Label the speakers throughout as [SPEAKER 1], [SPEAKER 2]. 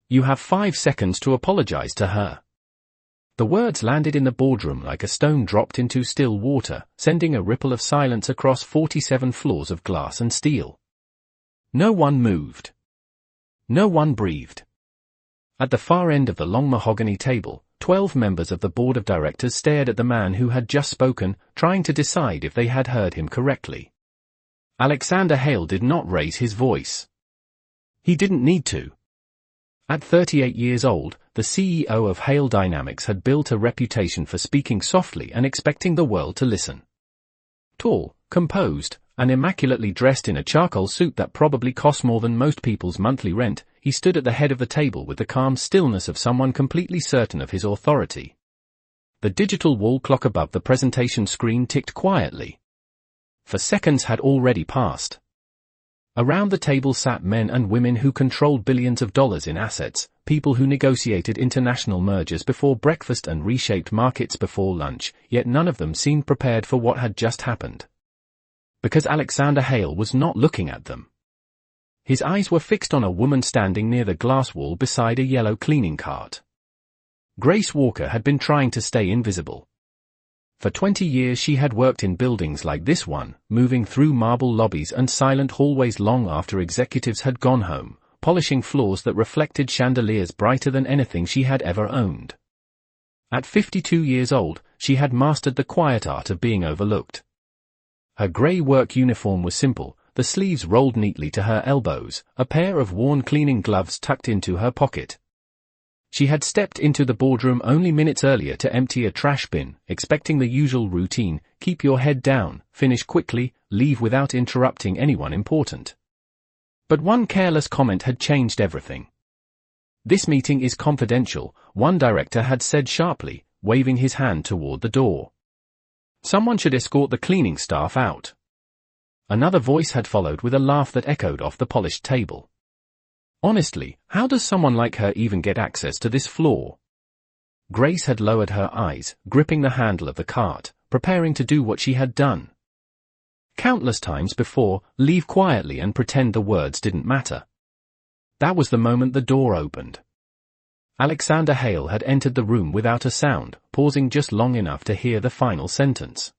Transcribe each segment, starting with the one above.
[SPEAKER 1] You have 5 seconds to apologize to her." The words landed in the boardroom like a stone dropped into still water, sending a ripple of silence across 47 floors of glass and steel. No one moved. No one breathed. At the far end of the long mahogany table, 12 members of the board of directors stared at the man who had just spoken, trying to decide if they had heard him correctly. Alexander Hale did not raise his voice. He didn't need to. At 38 years old, the CEO of Hale Dynamics had built a reputation for speaking softly and expecting the world to listen. Tall, composed, and immaculately dressed in a charcoal suit that probably cost more than most people's monthly rent, he stood at the head of the table with the calm stillness of someone completely certain of his authority. The digital wall clock above the presentation screen ticked quietly. 4 seconds had already passed. Around the table sat men and women who controlled billions of dollars in assets, people who negotiated international mergers before breakfast and reshaped markets before lunch, yet none of them seemed prepared for what had just happened. Because Alexander Hale was not looking at them. His eyes were fixed on a woman standing near the glass wall beside a yellow cleaning cart. Grace Walker had been trying to stay invisible. For 20 years she had worked in buildings like this one, moving through marble lobbies and silent hallways long after executives had gone home, polishing floors that reflected chandeliers brighter than anything she had ever owned. At 52 years old, she had mastered the quiet art of being overlooked. Her grey work uniform was simple, the sleeves rolled neatly to her elbows, a pair of worn cleaning gloves tucked into her pocket. She had stepped into the boardroom only minutes earlier to empty a trash bin, expecting the usual routine: keep your head down, finish quickly, leave without interrupting anyone important. But one careless comment had changed everything. "This meeting is confidential," one director had said sharply, waving his hand toward the door. "Someone should escort the cleaning staff out." Another voice had followed with a laugh that echoed off the polished table. "Honestly, how does someone like her even get access to this floor?" Grace had lowered her eyes, gripping the handle of the cart, preparing to do what she had done countless times before: leave quietly and pretend the words didn't matter. That was the moment the door opened. Alexander Hale had entered the room without a sound, pausing just long enough to hear the final sentence.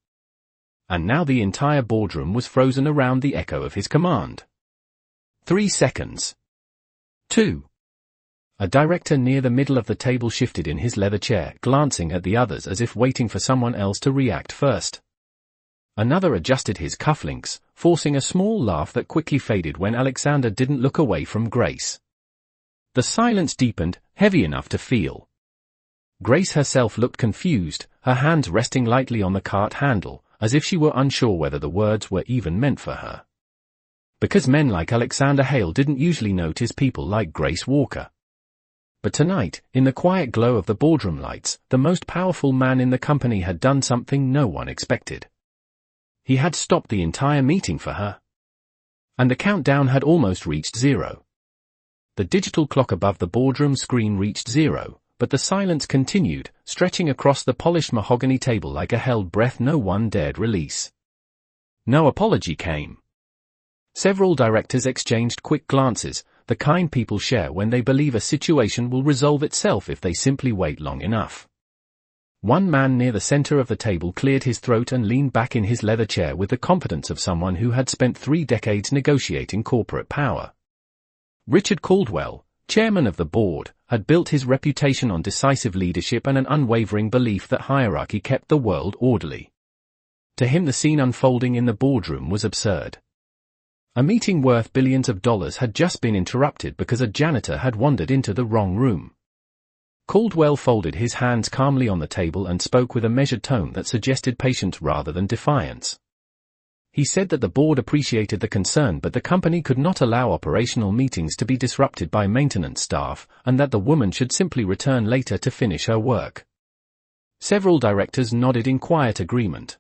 [SPEAKER 1] And now the entire boardroom was frozen around the echo of his command. 3 seconds. 2. A director near the middle of the table shifted in his leather chair, glancing at the others as if waiting for someone else to react first. Another adjusted his cufflinks, forcing a small laugh that quickly faded when Alexander didn't look away from Grace. The silence deepened, heavy enough to feel. Grace herself looked confused, her hands resting lightly on the cart handle, as if she were unsure whether the words were even meant for her. Because men like Alexander Hale didn't usually notice people like Grace Walker. But tonight, in the quiet glow of the boardroom lights, the most powerful man in the company had done something no one expected. He had stopped the entire meeting for her. And the countdown had almost reached 0. The digital clock above the boardroom screen reached 0, but the silence continued, stretching across the polished mahogany table like a held breath no one dared release. No apology came. Several directors exchanged quick glances, the kind people share when they believe a situation will resolve itself if they simply wait long enough. One man near the center of the table cleared his throat and leaned back in his leather chair with the confidence of someone who had spent 3 decades negotiating corporate power. Richard Caldwell, chairman of the board, had built his reputation on decisive leadership and an unwavering belief that hierarchy kept the world orderly. To him the scene unfolding in the boardroom was absurd. A meeting worth billions of dollars had just been interrupted because a janitor had wandered into the wrong room. Caldwell folded his hands calmly on the table and spoke with a measured tone that suggested patience rather than defiance. He said that the board appreciated the concern, but the company could not allow operational meetings to be disrupted by maintenance staff, and that the woman should simply return later to finish her work. Several directors nodded in quiet agreement.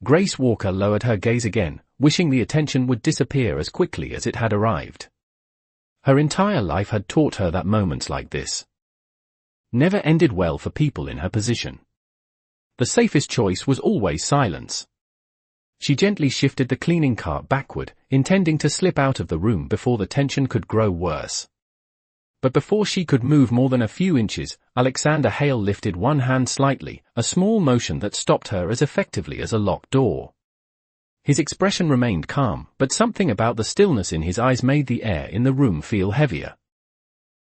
[SPEAKER 1] Grace Walker lowered her gaze again, wishing the attention would disappear as quickly as it had arrived. Her entire life had taught her that moments like this never ended well for people in her position. The safest choice was always silence. She gently shifted the cleaning cart backward, intending to slip out of the room before the tension could grow worse. But before she could move more than a few inches, Alexander Hale lifted one hand slightly, a small motion that stopped her as effectively as a locked door. His expression remained calm, but something about the stillness in his eyes made the air in the room feel heavier.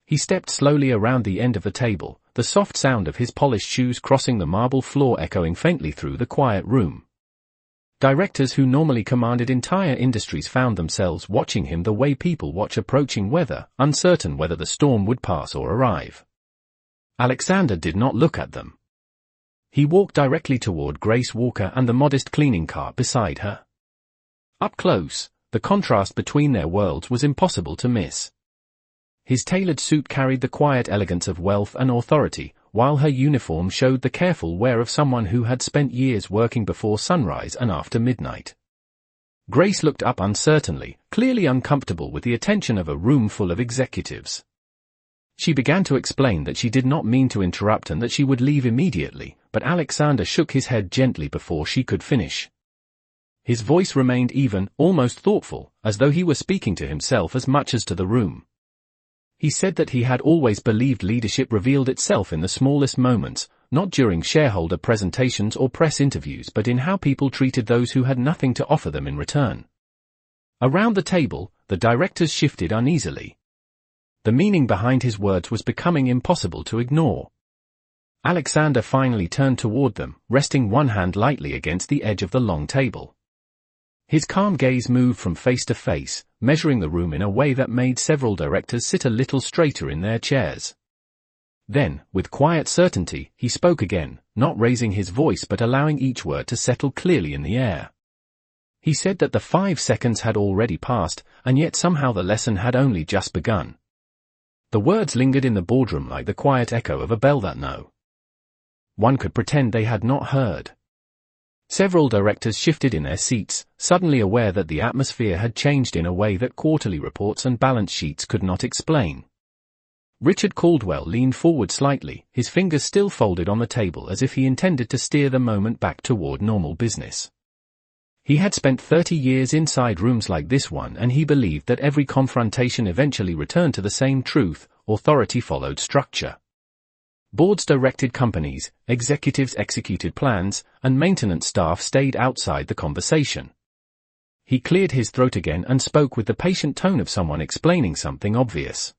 [SPEAKER 1] He stepped slowly around the end of the table, the soft sound of his polished shoes crossing the marble floor echoing faintly through the quiet room. Directors who normally commanded entire industries found themselves watching him the way people watch approaching weather, uncertain whether the storm would pass or arrive. Alexander did not look at them. He walked directly toward Grace Walker and the modest cleaning cart beside her. Up close, the contrast between their worlds was impossible to miss. His tailored suit carried the quiet elegance of wealth and authority, while her uniform showed the careful wear of someone who had spent years working before sunrise and after midnight. Grace looked up uncertainly, clearly uncomfortable with the attention of a room full of executives. She began to explain that she did not mean to interrupt and that she would leave immediately, but Alexander shook his head gently before she could finish. His voice remained even, almost thoughtful, as though he were speaking to himself as much as to the room. He said that he had always believed leadership revealed itself in the smallest moments, not during shareholder presentations or press interviews but in how people treated those who had nothing to offer them in return. Around the table, the directors shifted uneasily. The meaning behind his words was becoming impossible to ignore. Alexander finally turned toward them, resting one hand lightly against the edge of the long table. His calm gaze moved from face to face, measuring the room in a way that made several directors sit a little straighter in their chairs. Then, with quiet certainty, he spoke again, not raising his voice but allowing each word to settle clearly in the air. He said that the 5 seconds had already passed, and yet somehow the lesson had only just begun. The words lingered in the boardroom like the quiet echo of a bell that one could pretend they had not heard. Several directors shifted in their seats, suddenly aware that the atmosphere had changed in a way that quarterly reports and balance sheets could not explain. Richard Caldwell leaned forward slightly, his fingers still folded on the table as if he intended to steer the moment back toward normal business. He had spent 30 years inside rooms like this one and he believed that every confrontation eventually returned to the same truth: authority followed structure. Boards directed companies, executives executed plans, and maintenance staff stayed outside the conversation. He cleared his throat again and spoke with the patient tone of someone explaining something obvious.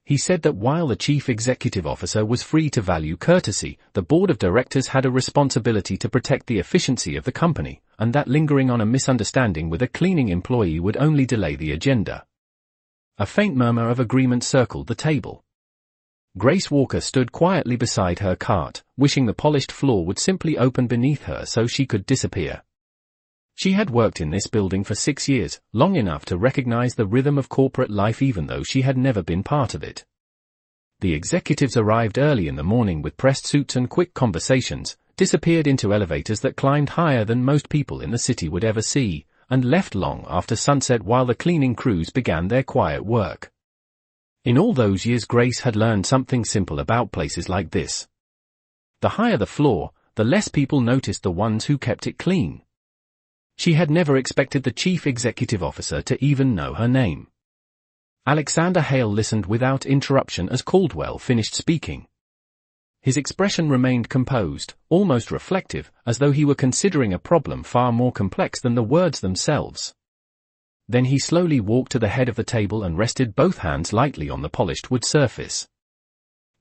[SPEAKER 1] He said that while the chief executive officer was free to value courtesy, the board of directors had a responsibility to protect the efficiency of the company, and that lingering on a misunderstanding with a cleaning employee would only delay the agenda. A faint murmur of agreement circled the table. Grace Walker stood quietly beside her cart, wishing the polished floor would simply open beneath her so she could disappear. She had worked in this building for 6 years, long enough to recognize the rhythm of corporate life even though she had never been part of it. The executives arrived early in the morning with pressed suits and quick conversations, disappeared into elevators that climbed higher than most people in the city would ever see, and left long after sunset while the cleaning crews began their quiet work. In all those years Grace had learned something simple about places like this. The higher the floor, the less people noticed the ones who kept it clean. She had never expected the chief executive officer to even know her name. Alexander Hale listened without interruption as Caldwell finished speaking. His expression remained composed, almost reflective, as though he were considering a problem far more complex than the words themselves. Then he slowly walked to the head of the table and rested both hands lightly on the polished wood surface.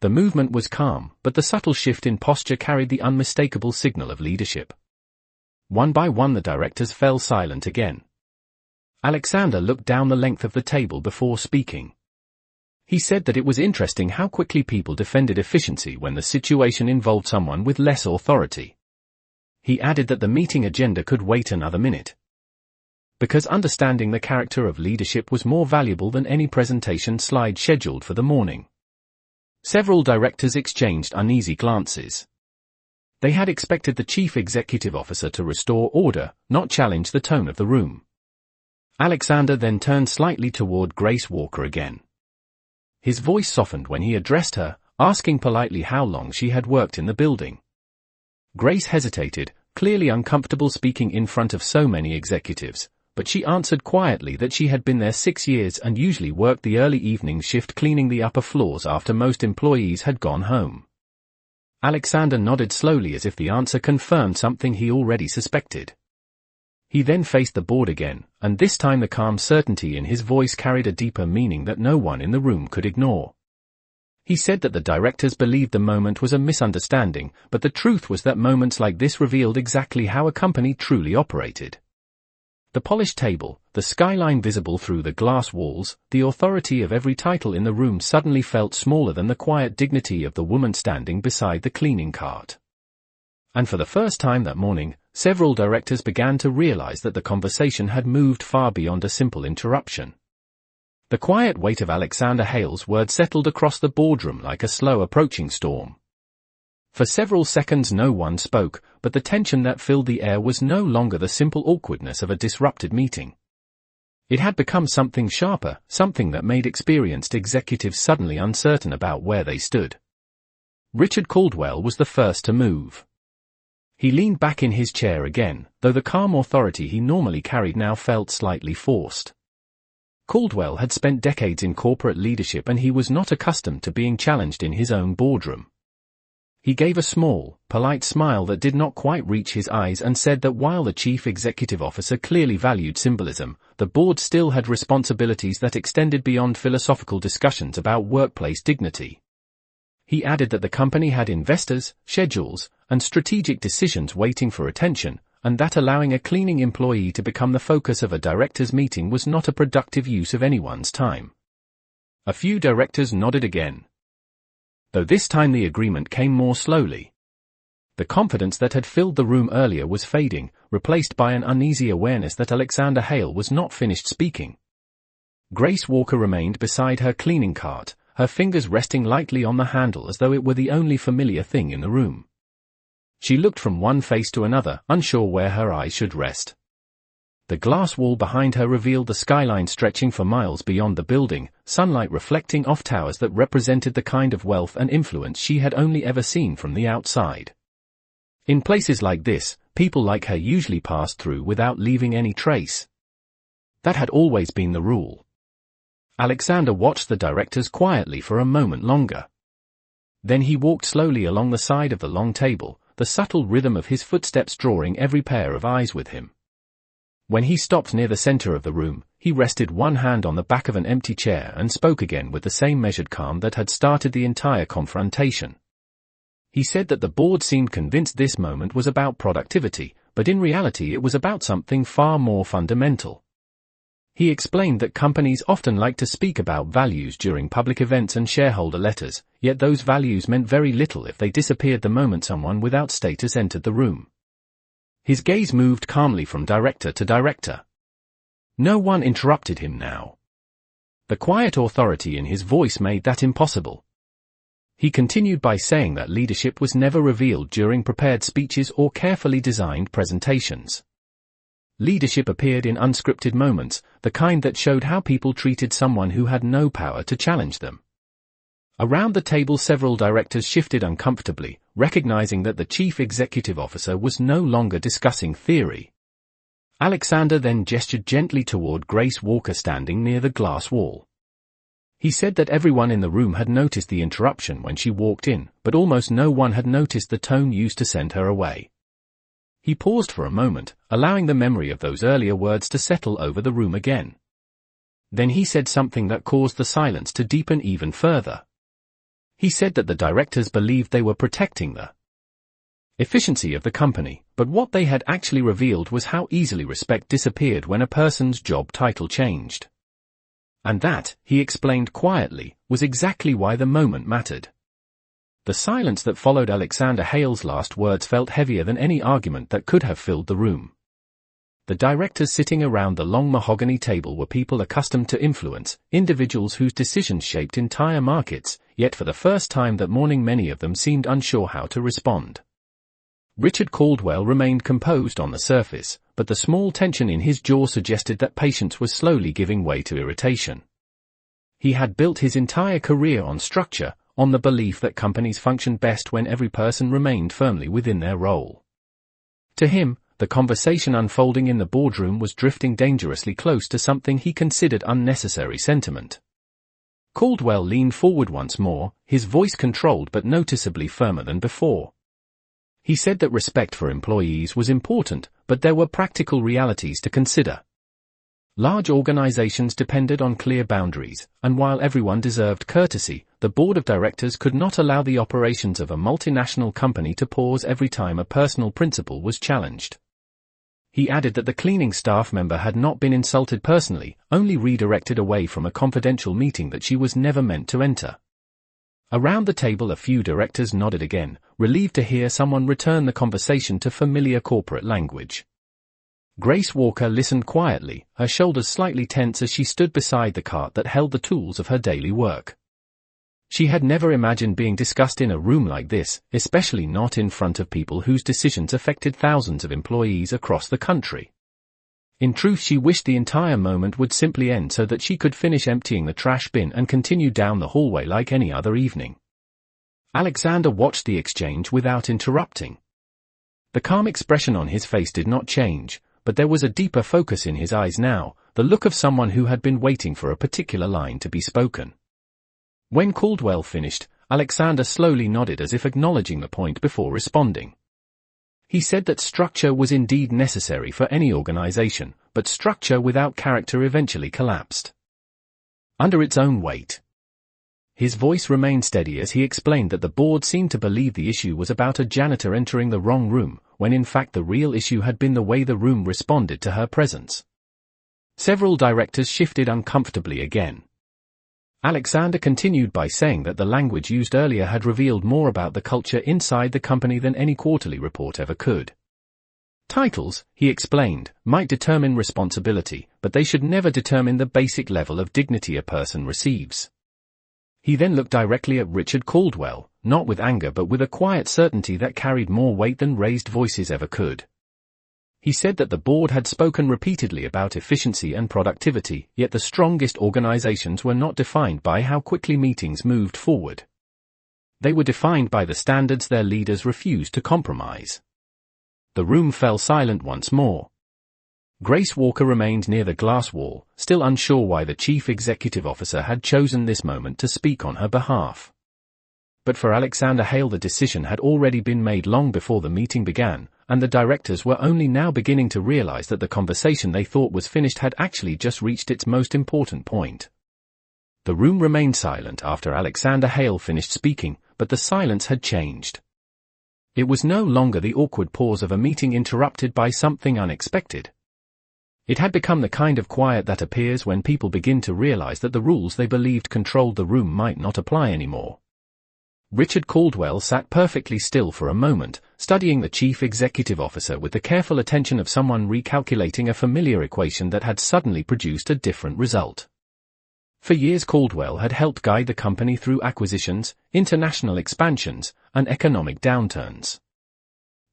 [SPEAKER 1] The movement was calm, but the subtle shift in posture carried the unmistakable signal of leadership. One by one the directors fell silent again. Alexander looked down the length of the table before speaking. He said that it was interesting how quickly people defended efficiency when the situation involved someone with less authority. He added that the meeting agenda could wait another minute, because understanding the character of leadership was more valuable than any presentation slide scheduled for the morning. Several directors exchanged uneasy glances. They had expected the chief executive officer to restore order, not challenge the tone of the room. Alexander then turned slightly toward Grace Walker again. His voice softened when he addressed her, asking politely how long she had worked in the building. Grace hesitated, clearly uncomfortable speaking in front of so many executives, but she answered quietly that she had been there 6 years and usually worked the early evening shift cleaning the upper floors after most employees had gone home. Alexander nodded slowly as if the answer confirmed something he already suspected. He then faced the board again, and this time the calm certainty in his voice carried a deeper meaning that no one in the room could ignore. He said that the directors believed the moment was a misunderstanding, but the truth was that moments like this revealed exactly how a company truly operated. The polished table, the skyline visible through the glass walls, the authority of every title in the room suddenly felt smaller than the quiet dignity of the woman standing beside the cleaning cart. And for the first time that morning, several directors began to realize that the conversation had moved far beyond a simple interruption. The quiet weight of Alexander Hale's words settled across the boardroom like a slow approaching storm. For several seconds no one spoke, but the tension that filled the air was no longer the simple awkwardness of a disrupted meeting. It had become something sharper, something that made experienced executives suddenly uncertain about where they stood. Richard Caldwell was the first to move. He leaned back in his chair again, though the calm authority he normally carried now felt slightly forced. Caldwell had spent decades in corporate leadership and he was not accustomed to being challenged in his own boardroom. He gave a small, polite smile that did not quite reach his eyes and said that while the chief executive officer clearly valued symbolism, the board still had responsibilities that extended beyond philosophical discussions about workplace dignity. He added that the company had investors, schedules, and strategic decisions waiting for attention, and that allowing a cleaning employee to become the focus of a directors' meeting was not a productive use of anyone's time. A few directors nodded again, though this time the agreement came more slowly. The confidence that had filled the room earlier was fading, replaced by an uneasy awareness that Alexander Hale was not finished speaking. Grace Walker remained beside her cleaning cart, her fingers resting lightly on the handle as though it were the only familiar thing in the room. She looked from one face to another, unsure where her eyes should rest. The glass wall behind her revealed the skyline stretching for miles beyond the building, sunlight reflecting off towers that represented the kind of wealth and influence she had only ever seen from the outside. In places like this, people like her usually passed through without leaving any trace. That had always been the rule. Alexander watched the directors quietly for a moment longer. Then he walked slowly along the side of the long table, the subtle rhythm of his footsteps drawing every pair of eyes with him. When he stopped near the center of the room, he rested one hand on the back of an empty chair and spoke again with the same measured calm that had started the entire confrontation. He said that the board seemed convinced this moment was about productivity, but in reality it was about something far more fundamental. He explained that companies often like to speak about values during public events and shareholder letters, yet those values meant very little if they disappeared the moment someone without status entered the room. His gaze moved calmly from director to director. No one interrupted him now. The quiet authority in his voice made that impossible. He continued by saying that leadership was never revealed during prepared speeches or carefully designed presentations. Leadership appeared in unscripted moments, the kind that showed how people treated someone who had no power to challenge them. Around the table several directors shifted uncomfortably, recognizing that the chief executive officer was no longer discussing theory. Alexander then gestured gently toward Grace Walker standing near the glass wall. He said that everyone in the room had noticed the interruption when she walked in, but almost no one had noticed the tone used to send her away. He paused for a moment, allowing the memory of those earlier words to settle over the room again. Then he said something that caused the silence to deepen even further. He said that the directors believed they were protecting the efficiency of the company, but what they had actually revealed was how easily respect disappeared when a person's job title changed. And that, he explained quietly, was exactly why the moment mattered. The silence that followed Alexander Hale's last words felt heavier than any argument that could have filled the room. The directors sitting around the long mahogany table were people accustomed to influence, individuals whose decisions shaped entire markets, yet for the first time that morning many of them seemed unsure how to respond. Richard Caldwell remained composed on the surface, but the small tension in his jaw suggested that patience was slowly giving way to irritation. He had built his entire career on structure, on the belief that companies functioned best when every person remained firmly within their role. To him, the conversation unfolding in the boardroom was drifting dangerously close to something he considered unnecessary sentiment. Caldwell leaned forward once more, his voice controlled but noticeably firmer than before. He said that respect for employees was important, but there were practical realities to consider. Large organizations depended on clear boundaries, and while everyone deserved courtesy, the board of directors could not allow the operations of a multinational company to pause every time a personal principle was challenged. He added that the cleaning staff member had not been insulted personally, only redirected away from a confidential meeting that she was never meant to enter. Around the table a few directors nodded again, relieved to hear someone return the conversation to familiar corporate language. Grace Walker listened quietly, her shoulders slightly tense as she stood beside the cart that held the tools of her daily work. She had never imagined being discussed in a room like this, especially not in front of people whose decisions affected thousands of employees across the country. In truth, she wished the entire moment would simply end so that she could finish emptying the trash bin and continue down the hallway like any other evening. Alexander watched the exchange without interrupting. The calm expression on his face did not change, but there was a deeper focus in his eyes now, the look of someone who had been waiting for a particular line to be spoken. When Caldwell finished, Alexander slowly nodded as if acknowledging the point before responding. He said that structure was indeed necessary for any organization, but structure without character eventually collapsed under its own weight. His voice remained steady as he explained that the board seemed to believe the issue was about a janitor entering the wrong room, when in fact the real issue had been the way the room responded to her presence. Several directors shifted uncomfortably again. Alexander continued by saying that the language used earlier had revealed more about the culture inside the company than any quarterly report ever could. Titles, he explained, might determine responsibility, but they should never determine the basic level of dignity a person receives. He then looked directly at Richard Caldwell, not with anger but with a quiet certainty that carried more weight than raised voices ever could. He said that the board had spoken repeatedly about efficiency and productivity, yet the strongest organizations were not defined by how quickly meetings moved forward. They were defined by the standards their leaders refused to compromise. The room fell silent once more. Grace Walker remained near the glass wall, still unsure why the chief executive officer had chosen this moment to speak on her behalf. But for Alexander Hale the decision had already been made long before the meeting began, and the directors were only now beginning to realize that the conversation they thought was finished had actually just reached its most important point. The room remained silent after Alexander Hale finished speaking, but the silence had changed. It was no longer the awkward pause of a meeting interrupted by something unexpected. It had become the kind of quiet that appears when people begin to realize that the rules they believed controlled the room might not apply anymore. Richard Caldwell sat perfectly still for a moment, studying the chief executive officer with the careful attention of someone recalculating a familiar equation that had suddenly produced a different result. For years Caldwell had helped guide the company through acquisitions, international expansions, and economic downturns.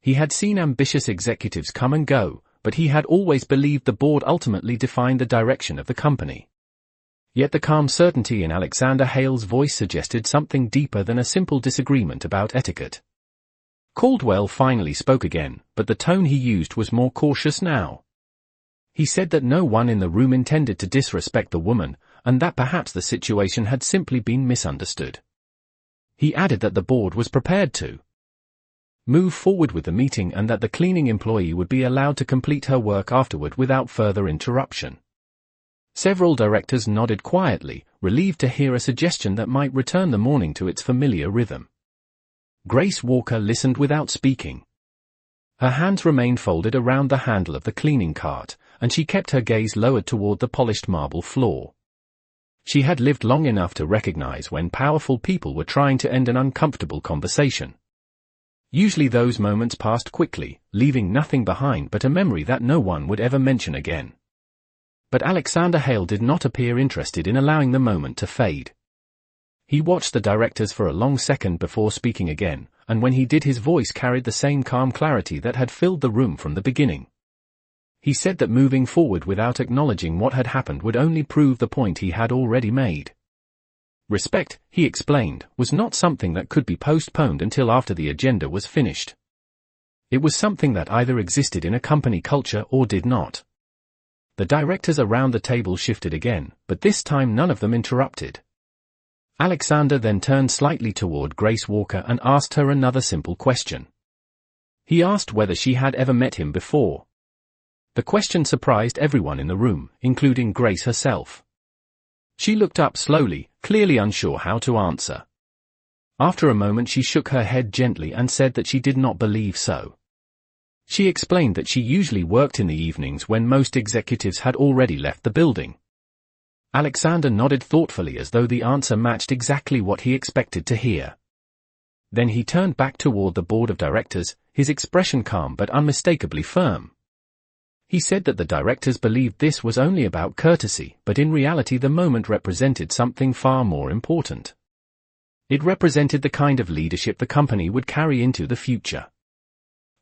[SPEAKER 1] He had seen ambitious executives come and go, but he had always believed the board ultimately defined the direction of the company. Yet the calm certainty in Alexander Hale's voice suggested something deeper than a simple disagreement about etiquette. Caldwell finally spoke again, but the tone he used was more cautious now. He said that no one in the room intended to disrespect the woman, and that perhaps the situation had simply been misunderstood. He added that the board was prepared to move forward with the meeting and that the cleaning employee would be allowed to complete her work afterward without further interruption. Several directors nodded quietly, relieved to hear a suggestion that might return the morning to its familiar rhythm. Grace Walker listened without speaking. Her hands remained folded around the handle of the cleaning cart, and she kept her gaze lowered toward the polished marble floor. She had lived long enough to recognize when powerful people were trying to end an uncomfortable conversation. Usually those moments passed quickly, leaving nothing behind but a memory that no one would ever mention again. But Alexander Hale did not appear interested in allowing the moment to fade. He watched the directors for a long second before speaking again, and when he did his voice carried the same calm clarity that had filled the room from the beginning. He said that moving forward without acknowledging what had happened would only prove the point he had already made. Respect, he explained, was not something that could be postponed until after the agenda was finished. It was something that either existed in a company culture or did not. The directors around the table shifted again, but this time none of them interrupted. Alexander then turned slightly toward Grace Walker and asked her another simple question. He asked whether she had ever met him before. The question surprised everyone in the room, including Grace herself. She looked up slowly, clearly unsure how to answer. After a moment she shook her head gently and said that she did not believe so. She explained that she usually worked in the evenings when most executives had already left the building. Alexander nodded thoughtfully as though the answer matched exactly what he expected to hear. Then he turned back toward the board of directors, his expression calm but unmistakably firm. He said that the directors believed this was only about courtesy, but in reality the moment represented something far more important. It represented the kind of leadership the company would carry into the future.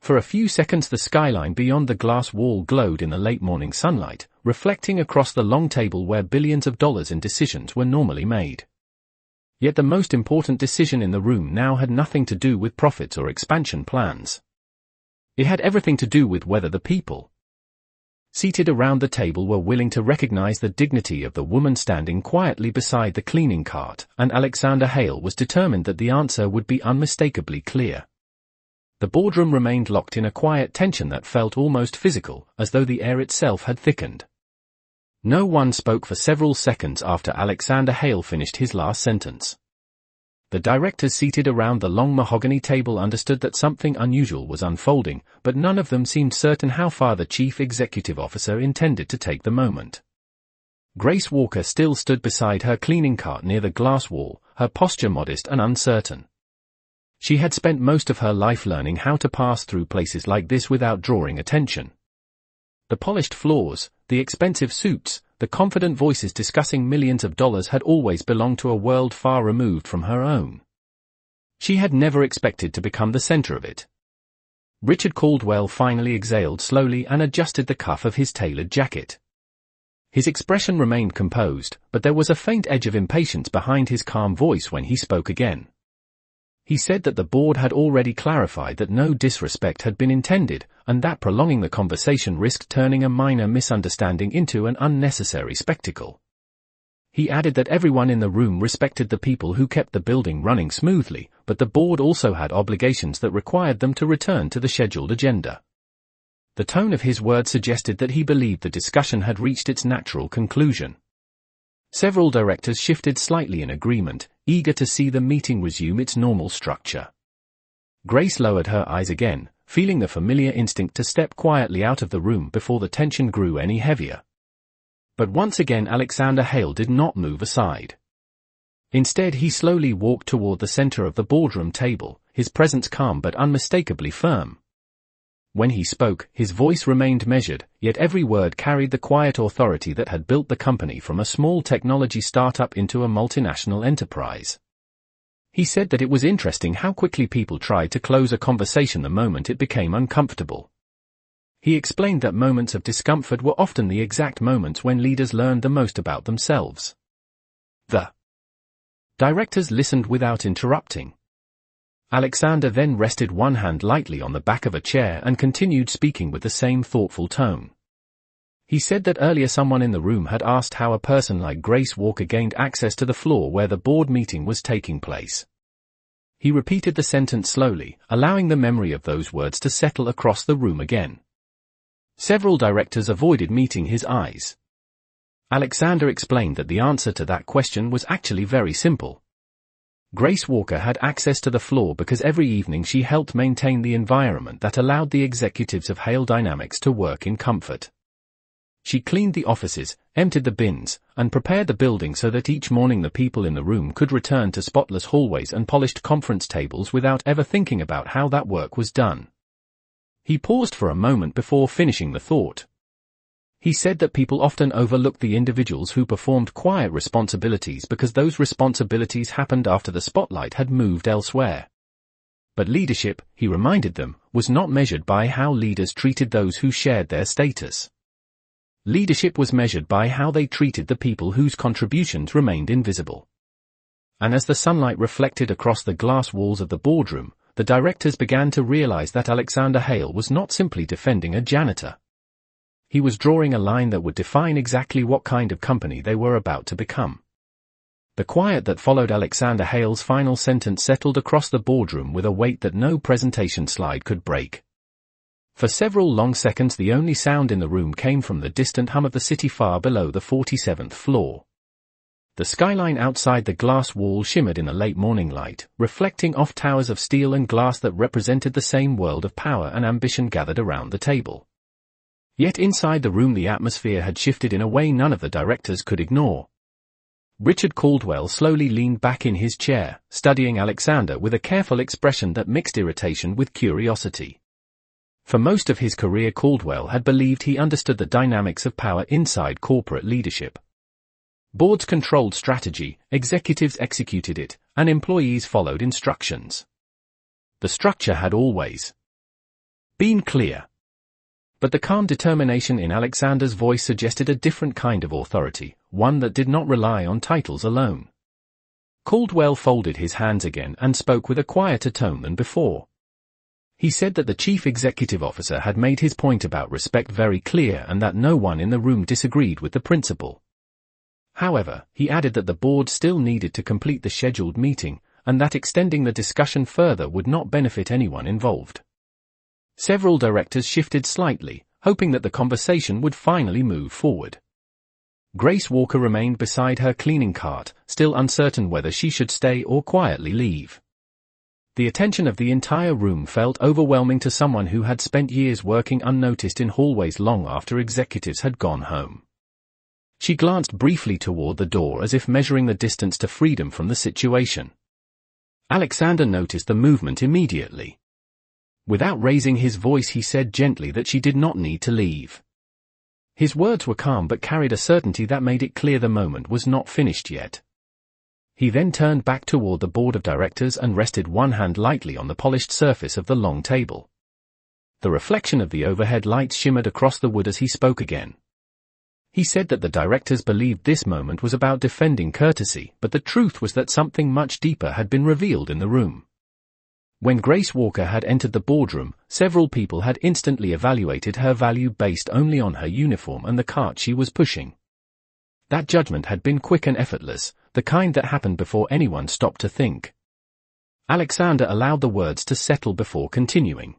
[SPEAKER 1] For a few seconds the skyline beyond the glass wall glowed in the late morning sunlight, reflecting across the long table where billions of dollars in decisions were normally made. Yet the most important decision in the room now had nothing to do with profits or expansion plans. It had everything to do with whether the people seated around the table were willing to recognize the dignity of the woman standing quietly beside the cleaning cart, and Alexander Hale was determined that the answer would be unmistakably clear. The boardroom remained locked in a quiet tension that felt almost physical, as though the air itself had thickened. No one spoke for several seconds after Alexander Hale finished his last sentence. The directors seated around the long mahogany table understood that something unusual was unfolding, but none of them seemed certain how far the chief executive officer intended to take the moment. Grace Walker still stood beside her cleaning cart near the glass wall, her posture modest and uncertain. She had spent most of her life learning how to pass through places like this without drawing attention. The polished floors, the expensive suits, the confident voices discussing millions of dollars had always belonged to a world far removed from her own. She had never expected to become the center of it. Richard Caldwell finally exhaled slowly and adjusted the cuff of his tailored jacket. His expression remained composed, but there was a faint edge of impatience behind his calm voice when he spoke again. He said that the board had already clarified that no disrespect had been intended, and that prolonging the conversation risked turning a minor misunderstanding into an unnecessary spectacle. He added that everyone in the room respected the people who kept the building running smoothly, but the board also had obligations that required them to return to the scheduled agenda. The tone of his words suggested that he believed the discussion had reached its natural conclusion. Several directors shifted slightly in agreement, eager to see the meeting resume its normal structure. Grace lowered her eyes again, feeling the familiar instinct to step quietly out of the room before the tension grew any heavier. But once again Alexander Hale did not move aside. Instead he slowly walked toward the center of the boardroom table, his presence calm but unmistakably firm. When he spoke, his voice remained measured, yet every word carried the quiet authority that had built the company from a small technology startup into a multinational enterprise. He said that it was interesting how quickly people tried to close a conversation the moment it became uncomfortable. He explained that moments of discomfort were often the exact moments when leaders learned the most about themselves. The directors listened without interrupting. Alexander then rested one hand lightly on the back of a chair and continued speaking with the same thoughtful tone. He said that earlier someone in the room had asked how a person like Grace Walker gained access to the floor where the board meeting was taking place. He repeated the sentence slowly, allowing the memory of those words to settle across the room again. Several directors avoided meeting his eyes. Alexander explained that the answer to that question was actually very simple. Grace Walker had access to the floor because every evening she helped maintain the environment that allowed the executives of Hale Dynamics to work in comfort. She cleaned the offices, emptied the bins, and prepared the building so that each morning the people in the room could return to spotless hallways and polished conference tables without ever thinking about how that work was done. He paused for a moment before finishing the thought. He said that people often overlooked the individuals who performed quiet responsibilities because those responsibilities happened after the spotlight had moved elsewhere. But leadership, he reminded them, was not measured by how leaders treated those who shared their status. Leadership was measured by how they treated the people whose contributions remained invisible. And as the sunlight reflected across the glass walls of the boardroom, the directors began to realize that Alexander Hale was not simply defending a janitor. He was drawing a line that would define exactly what kind of company they were about to become. The quiet that followed Alexander Hale's final sentence settled across the boardroom with a weight that no presentation slide could break. For several long seconds the only sound in the room came from the distant hum of the city far below the 47th floor. The skyline outside the glass wall shimmered in the late morning light, reflecting off towers of steel and glass that represented the same world of power and ambition gathered around the table. Yet inside the room the atmosphere had shifted in a way none of the directors could ignore. Richard Caldwell slowly leaned back in his chair, studying Alexander with a careful expression that mixed irritation with curiosity. For most of his career Caldwell had believed he understood the dynamics of power inside corporate leadership. Boards controlled strategy, executives executed it, and employees followed instructions. The structure had always been clear. But the calm determination in Alexander's voice suggested a different kind of authority, one that did not rely on titles alone. Caldwell folded his hands again and spoke with a quieter tone than before. He said that the chief executive officer had made his point about respect very clear and that no one in the room disagreed with the principle. However, he added that the board still needed to complete the scheduled meeting, and that extending the discussion further would not benefit anyone involved. Several directors shifted slightly, hoping that the conversation would finally move forward. Grace Walker remained beside her cleaning cart, still uncertain whether she should stay or quietly leave. The attention of the entire room felt overwhelming to someone who had spent years working unnoticed in hallways long after executives had gone home. She glanced briefly toward the door as if measuring the distance to freedom from the situation. Alexander noticed the movement immediately. Without raising his voice he said gently that she did not need to leave. His words were calm but carried a certainty that made it clear the moment was not finished yet. He then turned back toward the board of directors and rested one hand lightly on the polished surface of the long table. The reflection of the overhead lights shimmered across the wood as he spoke again. He said that the directors believed this moment was about defending courtesy, but the truth was that something much deeper had been revealed in the room. When Grace Walker had entered the boardroom, several people had instantly evaluated her value based only on her uniform and the cart she was pushing. That judgment had been quick and effortless, the kind that happened before anyone stopped to think. Alexander allowed the words to settle before continuing.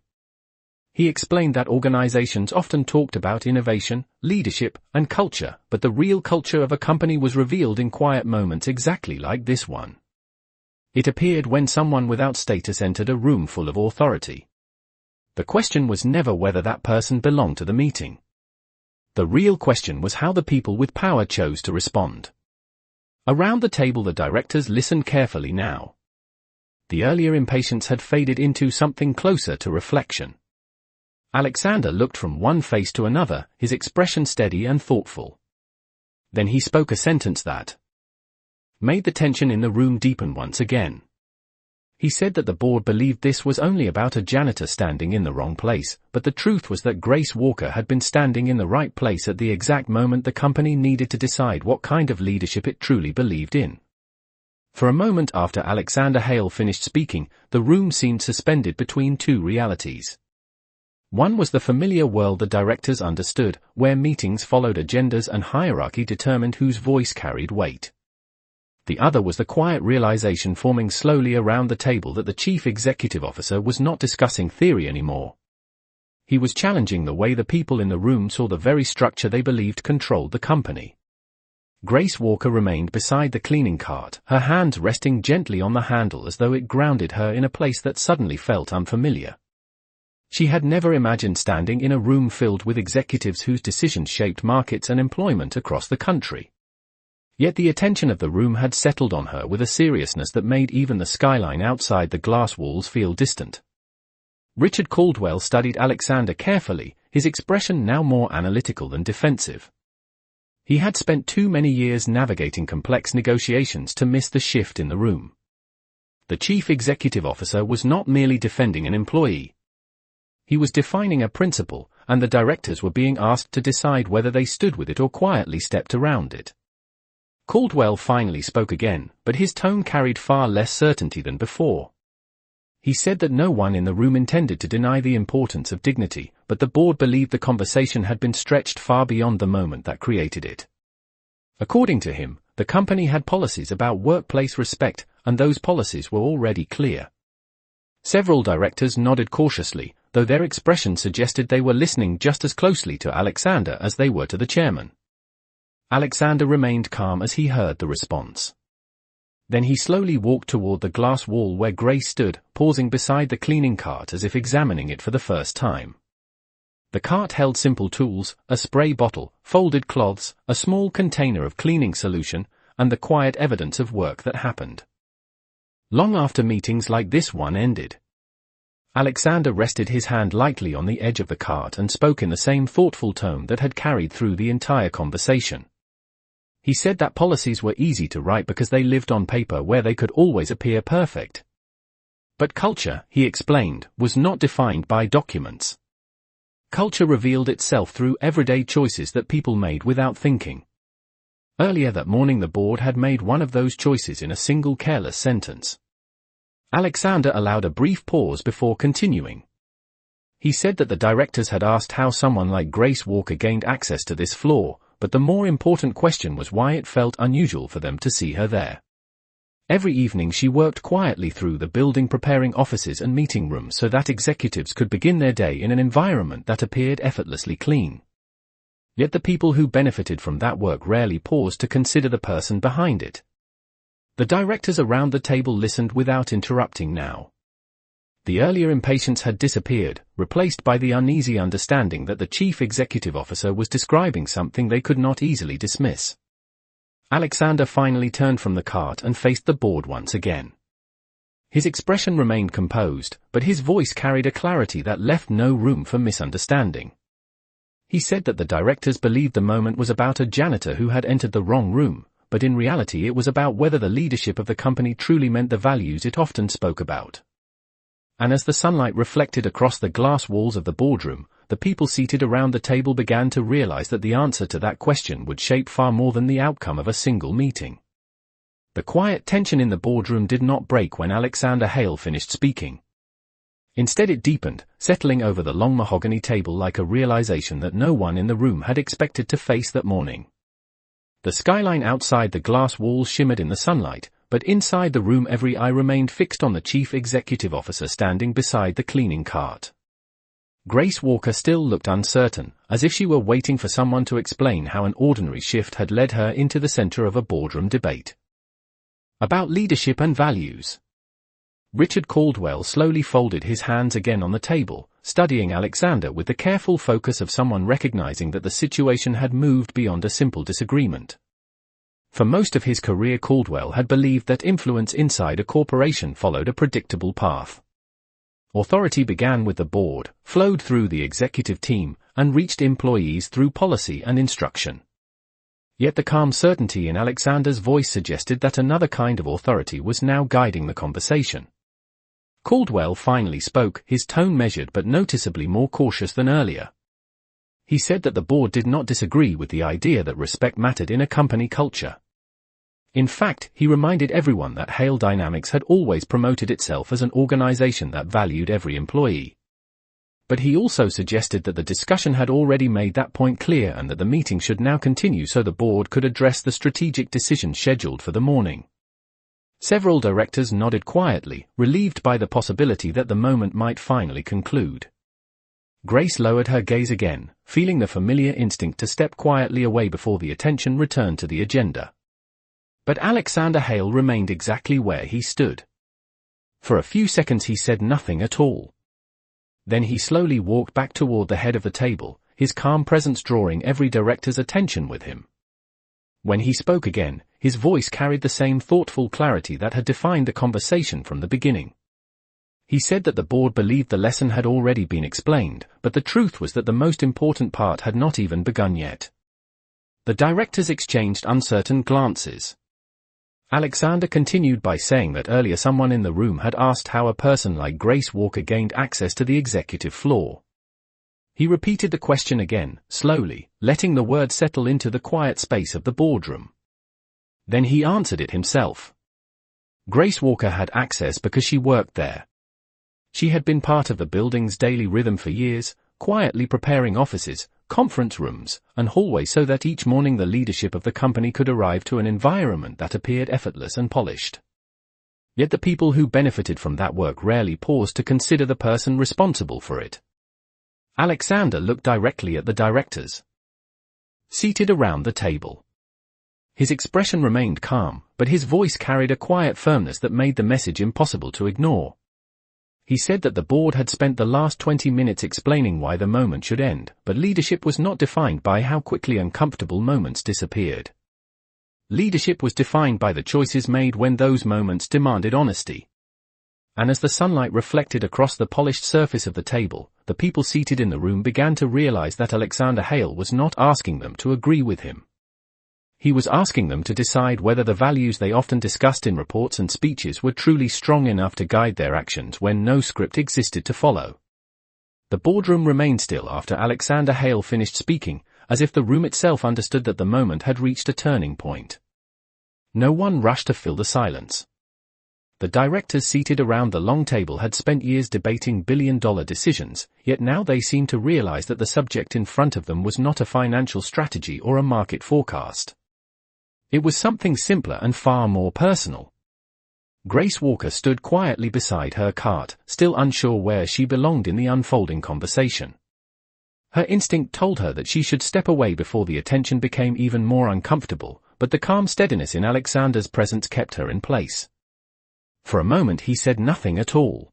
[SPEAKER 1] He explained that organizations often talked about innovation, leadership, and culture, but the real culture of a company was revealed in quiet moments exactly like this one. It appeared when someone without status entered a room full of authority. The question was never whether that person belonged to the meeting. The real question was how the people with power chose to respond. Around the table the directors listened carefully now. The earlier impatience had faded into something closer to reflection. Alexander looked from one face to another, his expression steady and thoughtful. Then he spoke a sentence that made the tension in the room deepen once again. He said that the board believed this was only about a janitor standing in the wrong place, but the truth was that Grace Walker had been standing in the right place at the exact moment the company needed to decide what kind of leadership it truly believed in. For a moment after Alexander Hale finished speaking, the room seemed suspended between two realities. One was the familiar world the directors understood, where meetings followed agendas and hierarchy determined whose voice carried weight. The other was the quiet realization forming slowly around the table that the chief executive officer was not discussing theory anymore. He was challenging the way the people in the room saw the very structure they believed controlled the company. Grace Walker remained beside the cleaning cart, her hands resting gently on the handle as though it grounded her in a place that suddenly felt unfamiliar. She had never imagined standing in a room filled with executives whose decisions shaped markets and employment across the country. Yet the attention of the room had settled on her with a seriousness that made even the skyline outside the glass walls feel distant. Richard Caldwell studied Alexander carefully, his expression now more analytical than defensive. He had spent too many years navigating complex negotiations to miss the shift in the room. The chief executive officer was not merely defending an employee. He was defining a principle, and the directors were being asked to decide whether they stood with it or quietly stepped around it. Caldwell finally spoke again, but his tone carried far less certainty than before. He said that no one in the room intended to deny the importance of dignity, but the board believed the conversation had been stretched far beyond the moment that created it. According to him, the company had policies about workplace respect, and those policies were already clear. Several directors nodded cautiously, though their expression suggested they were listening just as closely to Alexander as they were to the chairman. Alexander remained calm as he heard the response. Then he slowly walked toward the glass wall where Grace stood, pausing beside the cleaning cart as if examining it for the first time. The cart held simple tools, a spray bottle, folded cloths, a small container of cleaning solution, and the quiet evidence of work that happened. Long after meetings like this one ended, Alexander rested his hand lightly on the edge of the cart and spoke in the same thoughtful tone that had carried through the entire conversation. He said that policies were easy to write because they lived on paper where they could always appear perfect. But culture, he explained, was not defined by documents. Culture revealed itself through everyday choices that people made without thinking. Earlier that morning the board had made one of those choices in a single careless sentence. Alexander allowed a brief pause before continuing. He said that the directors had asked how someone like Grace Walker gained access to this floor, but the more important question was why it felt unusual for them to see her there. Every evening she worked quietly through the building preparing offices and meeting rooms so that executives could begin their day in an environment that appeared effortlessly clean. Yet the people who benefited from that work rarely paused to consider the person behind it. The directors around the table listened without interrupting now. The earlier impatience had disappeared, replaced by the uneasy understanding that the chief executive officer was describing something they could not easily dismiss. Alexander finally turned from the cart and faced the board once again. His expression remained composed, but his voice carried a clarity that left no room for misunderstanding. He said that the directors believed the moment was about a janitor who had entered the wrong room, but in reality it was about whether the leadership of the company truly meant the values it often spoke about. And as the sunlight reflected across the glass walls of the boardroom, the people seated around the table began to realize that the answer to that question would shape far more than the outcome of a single meeting. The quiet tension in the boardroom did not break when Alexander Hale finished speaking. Instead it deepened, settling over the long mahogany table like a realization that no one in the room had expected to face that morning. The skyline outside the glass walls shimmered in the sunlight, but inside the room every eye remained fixed on the chief executive officer standing beside the cleaning cart. Grace Walker still looked uncertain, as if she were waiting for someone to explain how an ordinary shift had led her into the center of a boardroom debate about leadership and values. Richard Caldwell slowly folded his hands again on the table, studying Alexander with the careful focus of someone recognizing that the situation had moved beyond a simple disagreement. For most of his career Caldwell had believed that influence inside a corporation followed a predictable path. Authority began with the board, flowed through the executive team, and reached employees through policy and instruction. Yet the calm certainty in Alexander's voice suggested that another kind of authority was now guiding the conversation. Caldwell finally spoke, his tone measured but noticeably more cautious than earlier. He said that the board did not disagree with the idea that respect mattered in a company culture. In fact, he reminded everyone that Hale Dynamics had always promoted itself as an organization that valued every employee. But he also suggested that the discussion had already made that point clear and that the meeting should now continue so the board could address the strategic decisions scheduled for the morning. Several directors nodded quietly, relieved by the possibility that the moment might finally conclude. Grace lowered her gaze again, feeling the familiar instinct to step quietly away before the attention returned to the agenda. But Alexander Hale remained exactly where he stood. For a few seconds he said nothing at all. Then he slowly walked back toward the head of the table, his calm presence drawing every director's attention with him. When he spoke again, his voice carried the same thoughtful clarity that had defined the conversation from the beginning. He said that the board believed the lesson had already been explained, but the truth was that the most important part had not even begun yet. The directors exchanged uncertain glances. Alexander continued by saying that earlier someone in the room had asked how a person like Grace Walker gained access to the executive floor. He repeated the question again, slowly, letting the words settle into the quiet space of the boardroom. Then he answered it himself. Grace Walker had access because she worked there. She had been part of the building's daily rhythm for years, quietly preparing offices, conference rooms, and hallways so that each morning the leadership of the company could arrive to an environment that appeared effortless and polished. Yet the people who benefited from that work rarely paused to consider the person responsible for it. Alexander looked directly at the directors seated around the table. His expression remained calm, but his voice carried a quiet firmness that made the message impossible to ignore. He said that the board had spent the last 20 minutes explaining why the moment should end, but leadership was not defined by how quickly uncomfortable moments disappeared. Leadership was defined by the choices made when those moments demanded honesty. And as the sunlight reflected across the polished surface of the table, the people seated in the room began to realize that Alexander Hale was not asking them to agree with him. He was asking them to decide whether the values they often discussed in reports and speeches were truly strong enough to guide their actions when no script existed to follow. The boardroom remained still after Alexander Hale finished speaking, as if the room itself understood that the moment had reached a turning point. No one rushed to fill the silence. The directors seated around the long table had spent years debating billion-dollar decisions, yet now they seemed to realize that the subject in front of them was not a financial strategy or a market forecast. It was something simpler and far more personal. Grace Walker stood quietly beside her cart, still unsure where she belonged in the unfolding conversation. Her instinct told her that she should step away before the attention became even more uncomfortable, but the calm steadiness in Alexander's presence kept her in place. For a moment he said nothing at all.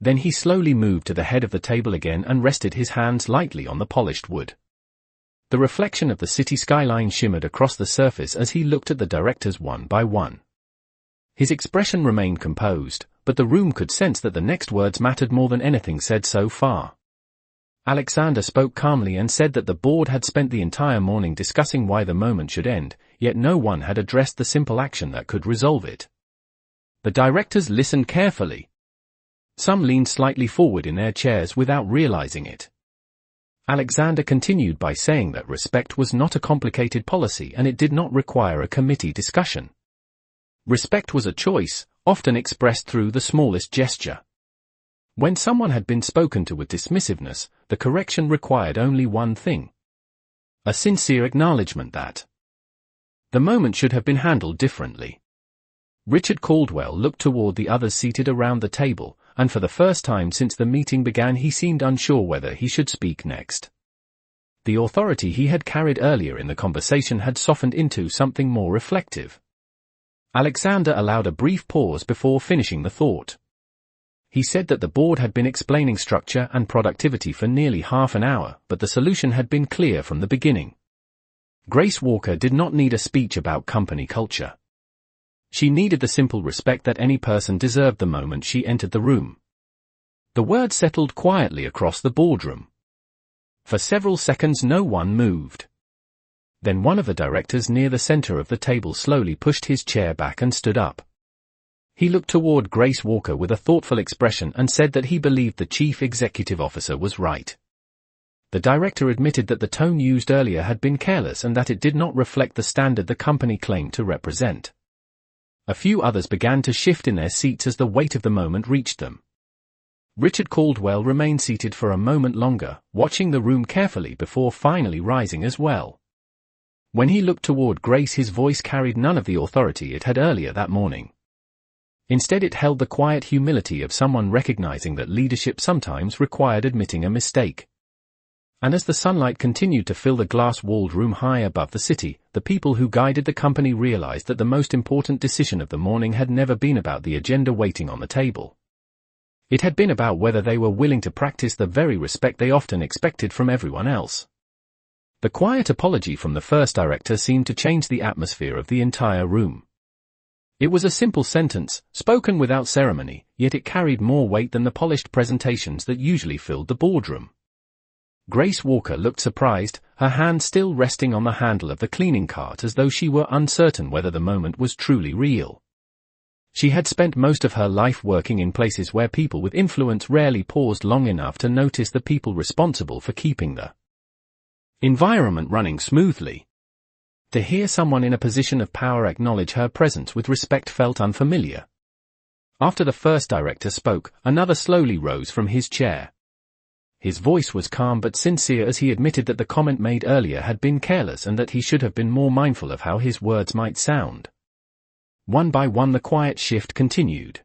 [SPEAKER 1] Then he slowly moved to the head of the table again and rested his hands lightly on the polished wood. The reflection of the city skyline shimmered across the surface as he looked at the directors one by one. His expression remained composed, but the room could sense that the next words mattered more than anything said so far. Alexander spoke calmly and said that the board had spent the entire morning discussing why the moment should end, yet no one had addressed the simple action that could resolve it. The directors listened carefully. Some leaned slightly forward in their chairs without realizing it. Alexander continued by saying that respect was not a complicated policy and it did not require a committee discussion. Respect was a choice, often expressed through the smallest gesture. When someone had been spoken to with dismissiveness, the correction required only one thing: a sincere acknowledgement that the moment should have been handled differently. Richard Caldwell looked toward the others seated around the table, and for the first time since the meeting began he seemed unsure whether he should speak next. The authority he had carried earlier in the conversation had softened into something more reflective. Alexander allowed a brief pause before finishing the thought. He said that the board had been explaining structure and productivity for nearly half an hour, but the solution had been clear from the beginning. Grace Walker did not need a speech about company culture. She needed the simple respect that any person deserved the moment she entered the room. The words settled quietly across the boardroom. For several seconds no one moved. Then one of the directors near the center of the table slowly pushed his chair back and stood up. He looked toward Grace Walker with a thoughtful expression and said that he believed the chief executive officer was right. The director admitted that the tone used earlier had been careless and that it did not reflect the standard the company claimed to represent. A few others began to shift in their seats as the weight of the moment reached them. Richard Caldwell remained seated for a moment longer, watching the room carefully before finally rising as well. When he looked toward Grace, his voice carried none of the authority it had earlier that morning. Instead, it held the quiet humility of someone recognizing that leadership sometimes required admitting a mistake. And as the sunlight continued to fill the glass-walled room high above the city, the people who guided the company realized that the most important decision of the morning had never been about the agenda waiting on the table. It had been about whether they were willing to practice the very respect they often expected from everyone else. The quiet apology from the first director seemed to change the atmosphere of the entire room. It was a simple sentence, spoken without ceremony, yet it carried more weight than the polished presentations that usually filled the boardroom. Grace Walker looked surprised, her hand still resting on the handle of the cleaning cart as though she were uncertain whether the moment was truly real. She had spent most of her life working in places where people with influence rarely paused long enough to notice the people responsible for keeping the environment running smoothly. To hear someone in a position of power acknowledge her presence with respect felt unfamiliar. After the first director spoke, another slowly rose from his chair. His voice was calm but sincere as he admitted that the comment made earlier had been careless and that he should have been more mindful of how his words might sound. One by one the quiet shift continued.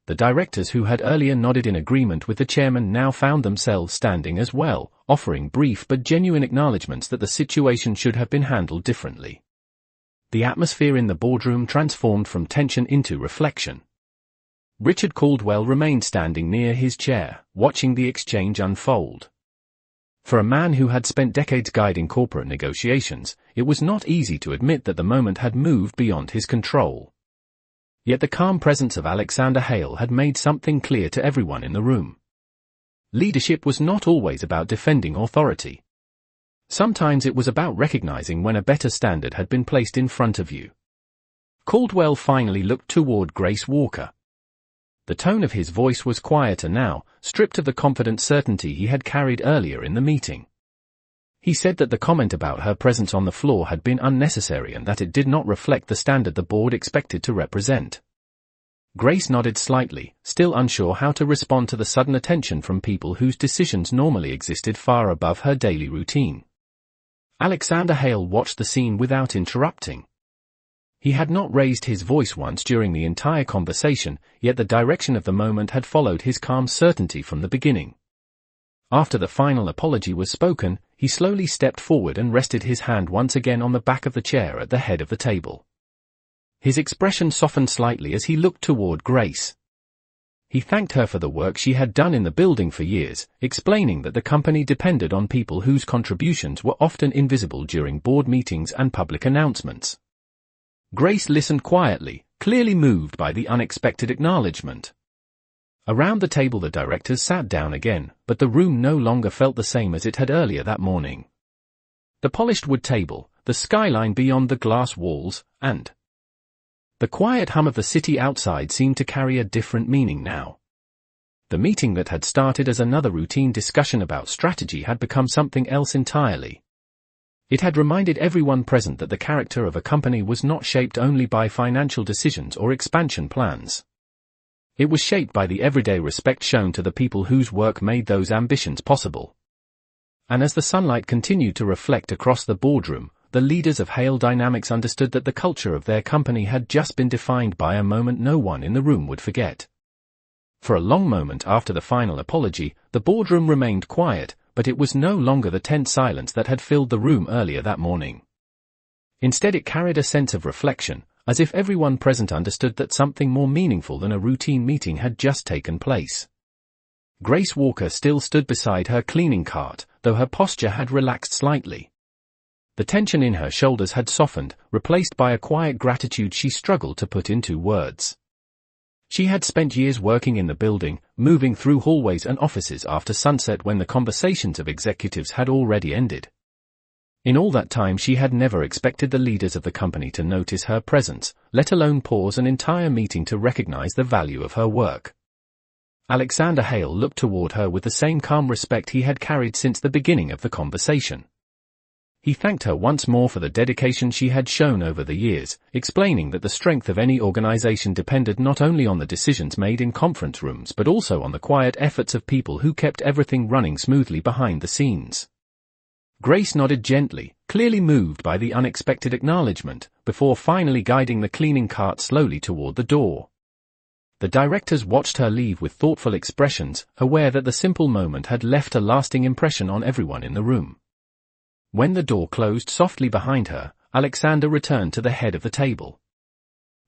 [SPEAKER 1] The directors who had earlier nodded in agreement with the chairman now found themselves standing as well, offering brief but genuine acknowledgements that the situation should have been handled differently. The atmosphere in the boardroom transformed from tension into reflection. Richard Caldwell remained standing near his chair, watching the exchange unfold. For a man who had spent decades guiding corporate negotiations, it was not easy to admit that the moment had moved beyond his control. Yet the calm presence of Alexander Hale had made something clear to everyone in the room. Leadership was not always about defending authority. Sometimes it was about recognizing when a better standard had been placed in front of you. Caldwell finally looked toward Grace Walker. The tone of his voice was quieter now, stripped of the confident certainty he had carried earlier in the meeting. He said that the comment about her presence on the floor had been unnecessary and that it did not reflect the standard the board expected to represent. Grace nodded slightly, still unsure how to respond to the sudden attention from people whose decisions normally existed far above her daily routine. Alexander Hale watched the scene without interrupting. He had not raised his voice once during the entire conversation, yet the direction of the moment had followed his calm certainty from the beginning. After the final apology was spoken, he slowly stepped forward and rested his hand once again on the back of the chair at the head of the table. His expression softened slightly as he looked toward Grace. He thanked her for the work she had done in the building for years, explaining that the company depended on people whose contributions were often invisible during board meetings and public announcements. Grace listened quietly, clearly moved by the unexpected acknowledgement. Around the table the directors sat down again, but the room no longer felt the same as it had earlier that morning. The polished wood table, the skyline beyond the glass walls, and the quiet hum of the city outside seemed to carry a different meaning now. The meeting that had started as another routine discussion about strategy had become something else entirely. It had reminded everyone present that the character of a company was not shaped only by financial decisions or expansion plans. It was shaped by the everyday respect shown to the people whose work made those ambitions possible. And as the sunlight continued to reflect across the boardroom, the leaders of Hale Dynamics understood that the culture of their company had just been defined by a moment no one in the room would forget. For a long moment after the final apology, the boardroom remained quiet, but it was no longer the tense silence that had filled the room earlier that morning. Instead it carried a sense of reflection, as if everyone present understood that something more meaningful than a routine meeting had just taken place. Grace Walker still stood beside her cleaning cart, though her posture had relaxed slightly. The tension in her shoulders had softened, replaced by a quiet gratitude she struggled to put into words. She had spent years working in the building, moving through hallways and offices after sunset when the conversations of executives had already ended. In all that time she had never expected the leaders of the company to notice her presence, let alone pause an entire meeting to recognize the value of her work. Alexander Hale looked toward her with the same calm respect he had carried since the beginning of the conversation. He thanked her once more for the dedication she had shown over the years, explaining that the strength of any organization depended not only on the decisions made in conference rooms but also on the quiet efforts of people who kept everything running smoothly behind the scenes. Grace nodded gently, clearly moved by the unexpected acknowledgement, before finally guiding the cleaning cart slowly toward the door. The directors watched her leave with thoughtful expressions, aware that the simple moment had left a lasting impression on everyone in the room. When the door closed softly behind her, Alexander returned to the head of the table.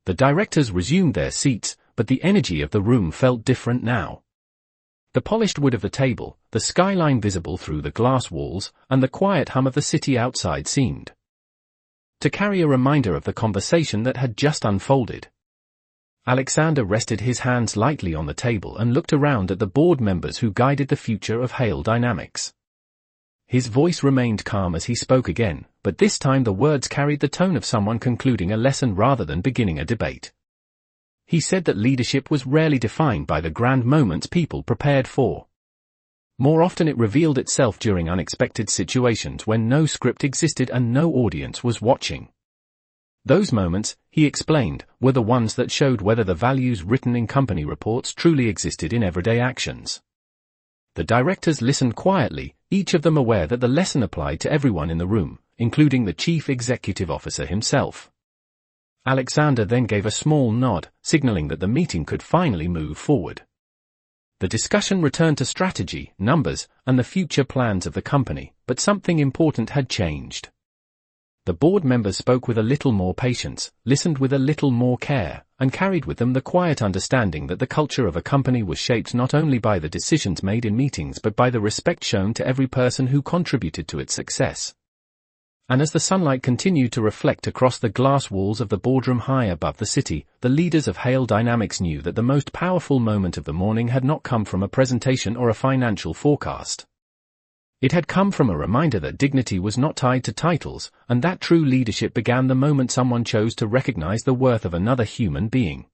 [SPEAKER 1] The directors resumed their seats, but the energy of the room felt different now. The polished wood of the table, the skyline visible through the glass walls, and the quiet hum of the city outside seemed to carry a reminder of the conversation that had just unfolded. Alexander rested his hands lightly on the table and looked around at the board members who guided the future of Hale Dynamics. His voice remained calm as he spoke again, but this time the words carried the tone of someone concluding a lesson rather than beginning a debate. He said that leadership was rarely defined by the grand moments people prepared for. More often it revealed itself during unexpected situations when no script existed and no audience was watching. Those moments, he explained, were the ones that showed whether the values written in company reports truly existed in everyday actions. The directors listened quietly, each of them aware that the lesson applied to everyone in the room, including the chief executive officer himself. Alexander then gave a small nod, signaling that the meeting could finally move forward. The discussion returned to strategy, numbers, and the future plans of the company, but something important had changed. The board members spoke with a little more patience, listened with a little more care, and carried with them the quiet understanding that the culture of a company was shaped not only by the decisions made in meetings but by the respect shown to every person who contributed to its success. And as the sunlight continued to reflect across the glass walls of the boardroom high above the city, the leaders of Hale Dynamics knew that the most powerful moment of the morning had not come from a presentation or a financial forecast. It had come from a reminder that dignity was not tied to titles, and that true leadership began the moment someone chose to recognize the worth of another human being.